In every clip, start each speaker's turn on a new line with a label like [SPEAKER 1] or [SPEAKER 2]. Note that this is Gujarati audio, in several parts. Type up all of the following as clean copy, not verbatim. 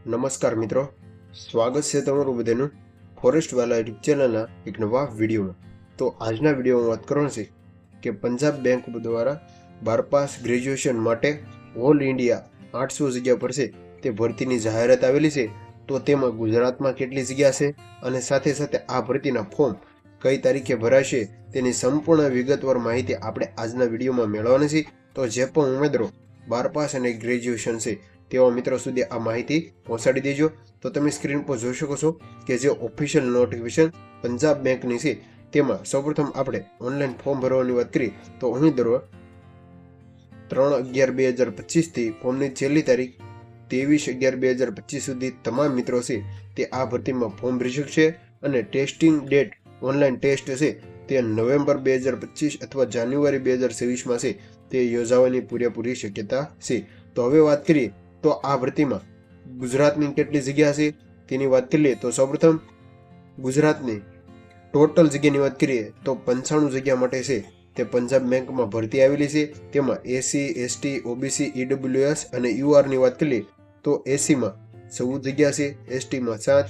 [SPEAKER 1] નમસ્કાર મિત્રો, સ્વાગત છે તમારું બધાનું ફોરેસ્ટ વાલા યુટ્યુબ ચેનલના એક નવા વિડીયોમાં। તો આજના વિડીયોમાં વાત કરવાની છે કે પંજાબ બેંક દ્વારા 12 પાસ ગ્રેજ્યુએશન માટે ઓલ ઇન્ડિયા 800 જગ્યા પર છે તે ભરતીની જાહેરાત આવેલી છે। તો તેમાં ગુજરાતમાં કેટલી જગ્યા છે અને સાથે સાથે આ ભરતીના ફોર્મ કઈ તારીખે ભરાશે તેની સંપૂર્ણ વિગતવાર માહિતી આપણે આજના વિડીયોમાં મેળવવાની છે। તો જે પણ ઉમેદવારો 12 પાસ અને ગ્રેજ્યુએશન છે તેવા મિત્રો સુધી આ માહિતી પહોંચાડી દેજો। તો તમે સ્ક્રીન પર જોઈ શકો છો કે જે ઓફિશિયલ નોટિફિકેશન પંજાબ બેંકની છે તેમાં સૌપ્રથમ આપણે ઓનલાઈન ફોર્મ ભરવાની વાત કરીએ તો ઉમેદવારો 3/11/2025 થી ફોર્મની છેલ્લી તારીખ 23/11/2025 સુધી તમામ મિત્રો છે તે આ ભરતીમાં ફોર્મ ભરી શકશે અને ટેસ્ટિંગ ડેટ ઓનલાઈન ટેસ્ટ છે તે નવેમ્બર 2025 અથવા જાન્યુઆરી 2026 માં છે તે યોજાવાની પૂરેપૂરી શક્યતા છે। તો હવે વાત કરીએ તો આ ભરતીમાં ગુજરાતની કેટલી જગ્યા છે તેની વાત કરીએ તો સૌપ્રથમ ગુજરાતની ટોટલ જગ્યાની વાત કરીએ તો 95 જગ્યા માટે છે તે પંજાબ બેંકમાં ભરતી આવેલી છે। તેમાં એસસી એસટી ઓબીસી ઈડબ્લ્યુએસ અને યુઆર ની વાત કરીએ તો એસસીમાં 14 જગ્યા છે, એસટીમાં 7,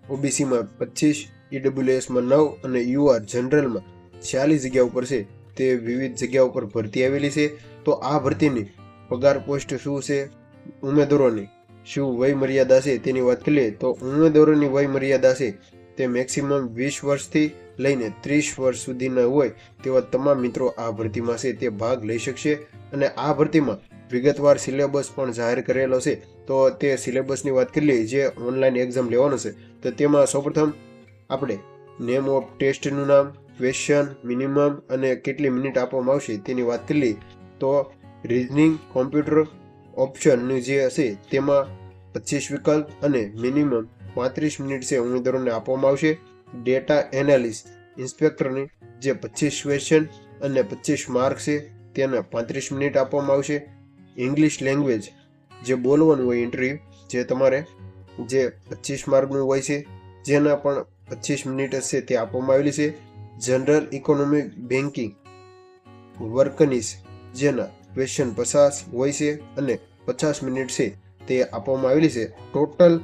[SPEAKER 1] ઓબીસીમાં 25, ઈડબ્લ્યુએસમાં 9 અને યુઆર જનરલમાં 46 જગ્યા ઉપર છે તે વિવિધ જગ્યા ઉપર ભરતી આવેલી છે। તો આ ભરતીની પગાર પોસ્ટ શું છે, ઉમેદવારોની શું વય મર્યાદા છે તેની વાત કરીએ તો ઉમેદવારોની વય મર્યાદા છે તે મેક્સિમમ 20 વર્ષથી લઈને 30 વર્ષ સુધીના હોય તેવા તમામ મિત્રો આ ભરતીમાં છે તે ભાગ લઈ શકશે। અને આ ભરતીમાં વિગતવાર સિલેબસ પણ જાહેર કરેલો છે। તો તે સિલેબસની વાત કરીએ જે ઓનલાઈન એક્ઝામ લેવાનો છે તો તેમાં સૌપ્રથમ આપણે નેમ ઓફ ટેસ્ટનું નામ, ક્વેશ્ચન, મિનિમમ અને કેટલી મિનિટ આપવામાં આવશે તેની વાત કરીએ તો રીઝનિંગ કોમ્પ્યુટર ઓપ્શનનું જે હશે તેમાં 25 વિકલ્પ અને મિનિમમ 35 મિનિટ છે ઉમેદવારોને આપવામાં આવશે। ડેટા એનાલિસ્ટ ઇન્સ્પેક્ટરની જે 25 ક્વેશ્ચન અને 25 માર્ક છે તેને 35 મિનિટ આપવામાં આવશે। ઇંગ્લિશ લેંગ્વેજ જે બોલવાનું હોય ઇન્ટરવ્યુ જે તમારે જે 25 માર્કનું હોય છે જેના પણ 25 મિનિટ હશે તે આપવામાં આવેલી છે। જનરલ ઇકોનોમિક બેન્કિંગ વર્કનીસ જેના ક્વેશ્ચન 50 હોય છે અને 50 મિનિટ છે તે આપવામાં આવેલી છે। ટોટલ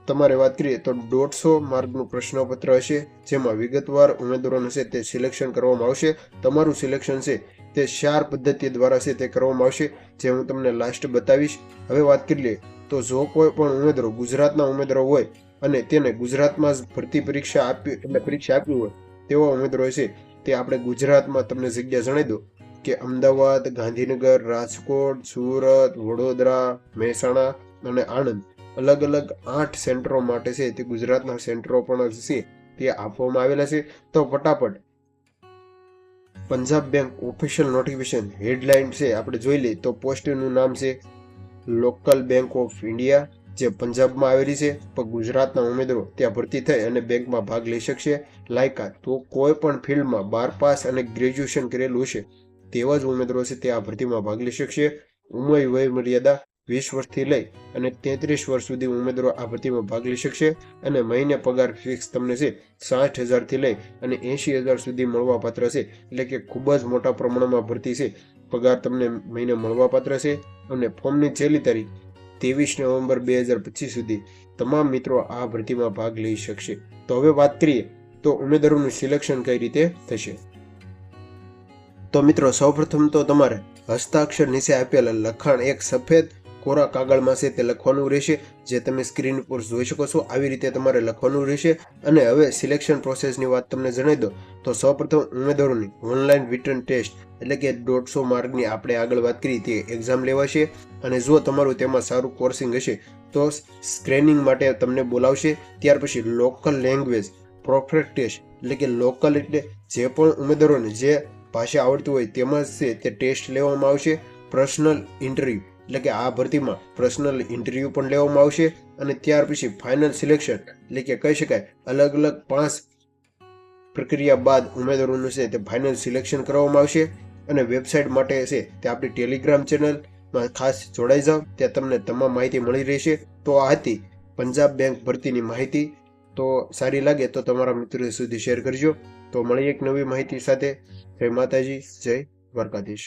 [SPEAKER 1] તમારે વાત કરીએ તો 150 માર્કનું પ્રશ્નપત્ર હશે જેમાં વિગતવાર ઉમેદવારોને છે તે સિલેક્શન કરવામાં આવશે। તમારું સિલેક્શન છે તે 4 પદ્ધતિ દ્વારા છે તે કરવામાં આવશે જે હું તમને લાસ્ટ બતાવીશ। હવે વાત કરીએ તો જો કોઈ પણ ઉમેદવારો ગુજરાતના ઉમેદવારો હોય અને તેને ગુજરાતમાં જ ભરતી પરીક્ષા આપી હોય તેવા ઉમેદવારો છે તે આપણે ગુજરાતમાં તમને જગ્યા જણાવી દો કે અમદાવાદ, ગાંધીનગર, રાજકોટ, સુરત, વડોદરા, મહેસાણા અને આણંદ અલગ અલગ 8 સેન્ટરો માટે છે તે ગુજરાતના સેન્ટરો પણ છે તે આપવામાં આવેલા છે। તો ફટાફટ Punjab bank official notification headline છે આપણે જોઈ લઈએ તો પોસ્ટનું નામ છે લોકલ બેંક ઓફ ઇન્ડિયા જે પંજાબમાં આવેલી છે પણ ગુજરાતના ઉમેદવારો ત્યાં ભરતી થઈ અને બેંકમાં ભાગ લઈ શકશે। લાયકાત તો કોઈ પણ ફિલ્ડમાં 12 પાસ અને ગ્રેજ્યુએશન કરેલું હશે તેવા જ ઉમેદવારો છે તે આ ભરતીમાં ભાગ લઈ શકશે। ઉંમર વય મર્યાદા 20 વર્ષથી લઈ અને 33 વર્ષ સુધી ઉમેદવારો આ ભરતીમાં ભાગ લઈ શકશે અને મહિને પગાર ફિક્સ તમને છે 60,000 થી લઈ અને 80,000 સુધી મળવાપાત્ર છે। એટલે કે ખૂબ જ મોટા પ્રમાણમાં ભરતી છે, પગાર તમને મહિને મળવાપાત્ર છે અને ફોર્મની છેલ્લી તારીખ 23 નવેમ્બર 2025 સુધી તમામ મિત્રો આ ભરતીમાં ભાગ લઈ શકશે। તો હવે વાત કરીએ તો ઉમેદવારોનું સિલેક્શન કઈ રીતે થશે। તો મિત્રો સૌપ્રથમ તો તમારે હસ્તાક્ષર નીચે આપેલા લખાણ એક સફેદ કોરા કાગળમાં છે તે લખવાનું રહેશે જે તમે સ્ક્રીન પર જોઈ શકો છો। આવી રીતે તમારે લખવાનું રહેશે। અને હવે સિલેક્શન પ્રોસેસની વાત તમને જણાવી દો તો સૌપ્રથમ ઉમેદવારોની ઓનલાઈન રિટન ટેસ્ટ એટલે કે 150 માર્કની આપણે આગળ વાત કરી તે એક્ઝામ લેવાશે અને જો તમારું તેમાં સારું કોર્સિંગ હશે તો સ્ક્રીનિંગ માટે તમને બોલાવશે। ત્યાર પછી લોકલ લેંગ્વેજ પ્રોફેટ ટેસ્ટ એટલે કે લોકલ એટલે જે પણ ઉમેદવારોને જે ભાષા આવડતી હોય તેમાં છે તે ટેસ્ટ લેવામાં આવશે। પર્સનલ ઇન્ટરવ્યુ એટલે કે આ ભરતીમાં પર્સનલ ઇન્ટરવ્યુ પણ લેવામાં આવશે અને ત્યાર પછી ફાઇનલ સિલેક્શન એટલે કે કહી શકાય અલગ અલગ 5 પ્રક્રિયા બાદ ઉમેદવારોનું છે તે ફાઇનલ સિલેક્શન કરવામાં આવશે। અને વેબસાઇટ માટે છે તે આપણી ટેલિગ્રામ ચેનલમાં ખાસ જોડાઈ જાઓ, ત્યાં તમને તમામ માહિતી મળી રહેશે। તો આ હતી પંજાબ બેંક ભરતીની માહિતી। તો સારી લાગે તો તમારા મિત્રો સુધી શેર કરજો। તો મળીએ એક નવી માહિતી સાથે। જય માતાજી, જય દ્વારકાધીશ।